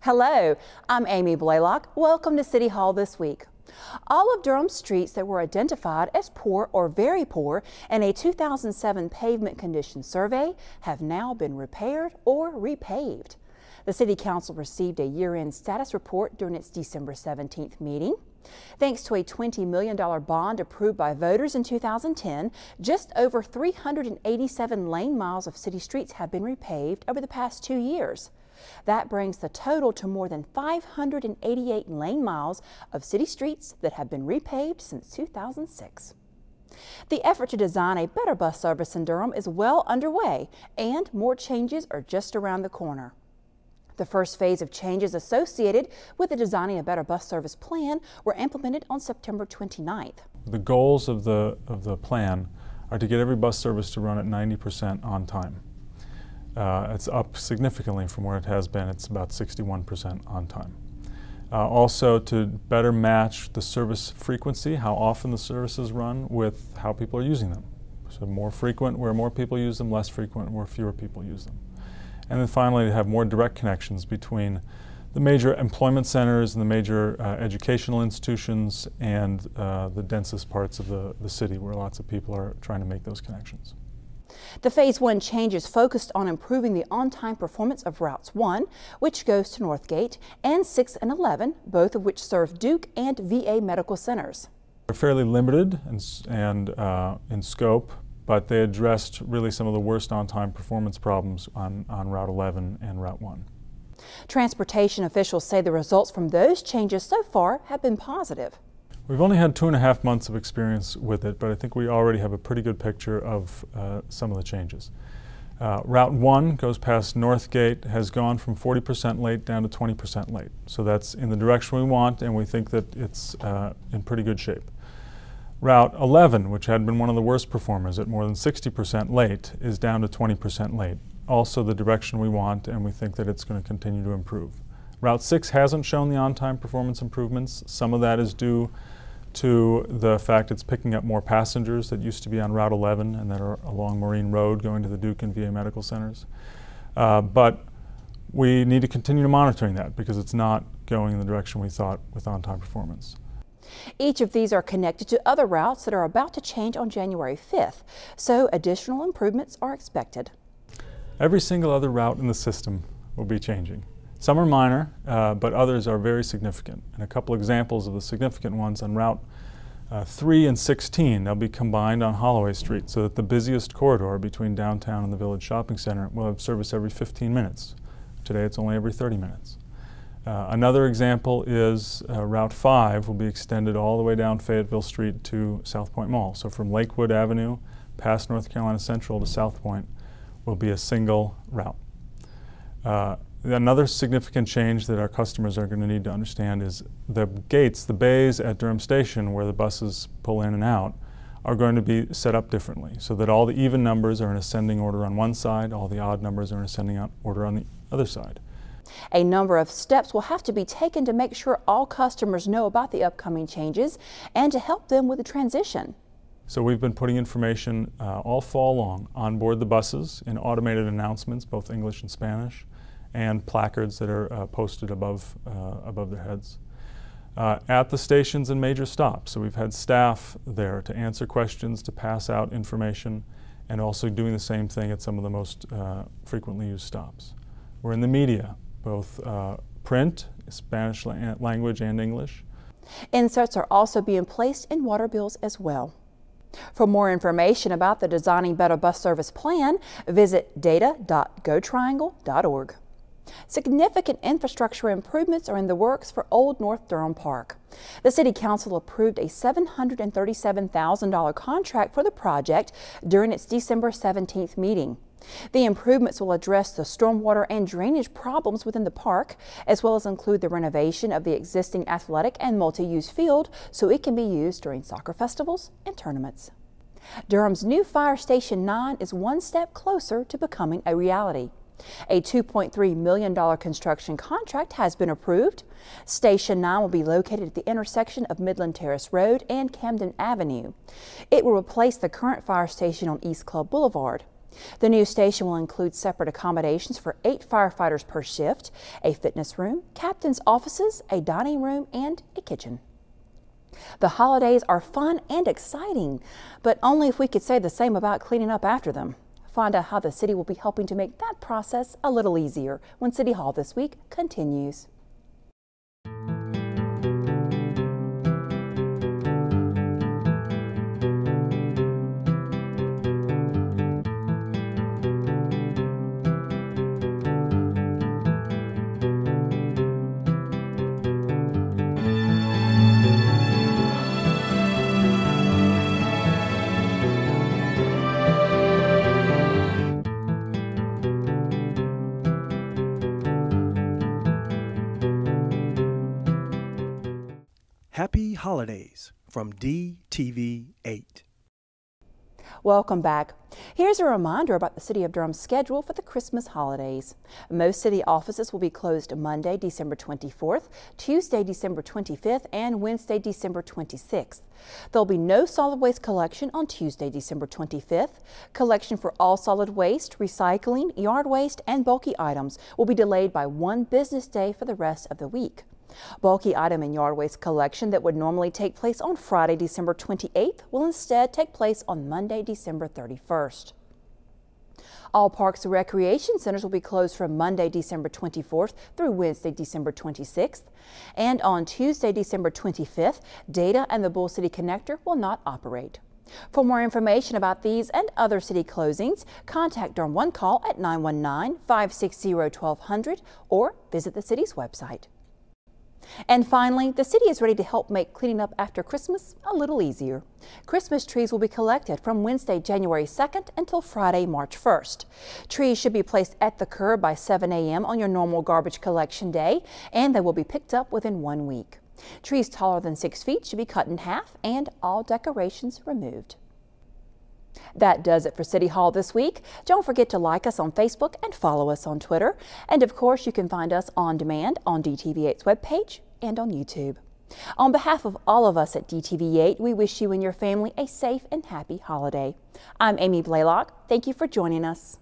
Hello, I'm Amy Blaylock. Welcome to City Hall this week. All of Durham's streets that were identified as poor or very poor in a 2007 pavement condition survey have now been repaired or repaved. The City Council received a year-end status report during its December 17th meeting. Thanks to a $20 million bond approved by voters in 2010, just over 387 lane miles of city streets have been repaved over the past 2 years. That brings the total to more than 588 lane miles of city streets that have been repaved since 2006. The effort to design a better bus service in Durham is well underway, and more changes are just around the corner. The first phase of changes associated with the Designing a Better Bus Service plan were implemented on September 29th. The goals of the plan are to get every bus service to run at 90% on time. It's up significantly from where it has been. It's about 61% on time. Also to better match the service frequency, how often the services run, with how people are using them. So more frequent where more people use them, less frequent where fewer people use them. And then finally to have more direct connections between the major employment centers and the major educational institutions and the densest parts of the city where lots of people are trying to make those connections. The Phase 1 changes focused on improving the on-time performance of Routes 1, which goes to Northgate, and 6 and 11, both of which serve Duke and VA medical centers. They're fairly limited in scope, but they addressed really some of the worst on-time performance problems on Route 11 and Route 1. Transportation officials say the results from those changes so far have been positive. We've only had 2.5 months of experience with it, but I think we already have a pretty good picture of some of the changes. Route 1 goes past Northgate, has gone from 40% late down to 20% late. So that's in the direction we want, and we think that it's in pretty good shape. Route 11, which had been one of the worst performers at more than 60% late, is down to 20% late. Also the direction we want, and we think that it's going to continue to improve. Route 6 hasn't shown the on-time performance improvements. Some of that is due to the fact it's picking up more passengers that used to be on Route 11 and that are along Marine Road going to the Duke and VA medical centers. But we need to continue monitoring that because it's not going in the direction we thought with on-time performance. Each of these are connected to other routes that are about to change on January 5th, so additional improvements are expected. Every single other route in the system will be changing. Some are minor, but others are very significant. And a couple examples of the significant ones on Route 3 and 16, they'll be combined on Holloway Street so that the busiest corridor between downtown and the Village Shopping Center will have service every 15 minutes. Today it's only every 30 minutes. Another example is Route 5 will be extended all the way down Fayetteville Street to South Point Mall. So from Lakewood Avenue past North Carolina Central to South Point will be a single route. Another significant change that our customers are going to need to understand is the gates, the bays at Durham Station where the buses pull in and out, are going to be set up differently so that all the even numbers are in ascending order on one side, all the odd numbers are in ascending order on the other side. A number of steps will have to be taken to make sure all customers know about the upcoming changes and to help them with the transition. So we've been putting information all fall long on board the buses in automated announcements, both English and Spanish, and placards that are posted above their heads. At the stations and major stops. So we've had staff there to answer questions, to pass out information, and also doing the same thing at some of the most frequently used stops. We're in the media, both print, Spanish language, and English. Inserts are also being placed in water bills as well. For more information about the Designing Better Bus Service plan, visit data.gotriangle.org. Significant infrastructure improvements are in the works for Old North Durham Park. The City Council approved a $737,000 contract for the project during its December 17th meeting. The improvements will address the stormwater and drainage problems within the park, as well as include the renovation of the existing athletic and multi-use field so it can be used during soccer festivals and tournaments. Durham's new Fire Station 9 is one step closer to becoming a reality. A $2.3 million construction contract has been approved. Station 9 will be located at the intersection of Midland Terrace Road and Camden Avenue. It will replace the current fire station on East Club Boulevard. The new station will include separate accommodations for 8 firefighters per shift, a fitness room, captain's offices, a dining room, and a kitchen. The holidays are fun and exciting, but only if we could say the same about cleaning up after them. Find out how the city will be helping to make that process a little easier when City Hall This Week continues. Happy Holidays from DTV8. Welcome back. Here's a reminder about the City of Durham's schedule for the Christmas holidays. Most city offices will be closed Monday, December 24th, Tuesday, December 25th, and Wednesday, December 26th. There'll be no solid waste collection on Tuesday, December 25th. Collection for all solid waste, recycling, yard waste, and bulky items will be delayed by 1 business day for the rest of the week. Bulky item and yard waste collection that would normally take place on Friday, December 28th will instead take place on Monday, December 31st. All parks and recreation centers will be closed from Monday, December 24th through Wednesday, December 26th. And on Tuesday, December 25th, Data and the Bull City Connector will not operate. For more information about these and other city closings, contact Durham One Call at 919-560-1200 or visit the city's website. And finally, the city is ready to help make cleaning up after Christmas a little easier. Christmas trees will be collected from Wednesday, January 2nd until Friday, March 1st. Trees should be placed at the curb by 7 a.m. on your normal garbage collection day, and they will be picked up within 1 week. Trees taller than 6 feet should be cut in half and all decorations removed. That does it for City Hall this week. Don't forget to like us on Facebook and follow us on Twitter. And of course, you can find us on demand on DTV8's webpage and on YouTube. On behalf of all of us at DTV8, we wish you and your family a safe and happy holiday. I'm Amy Blaylock. Thank you for joining us.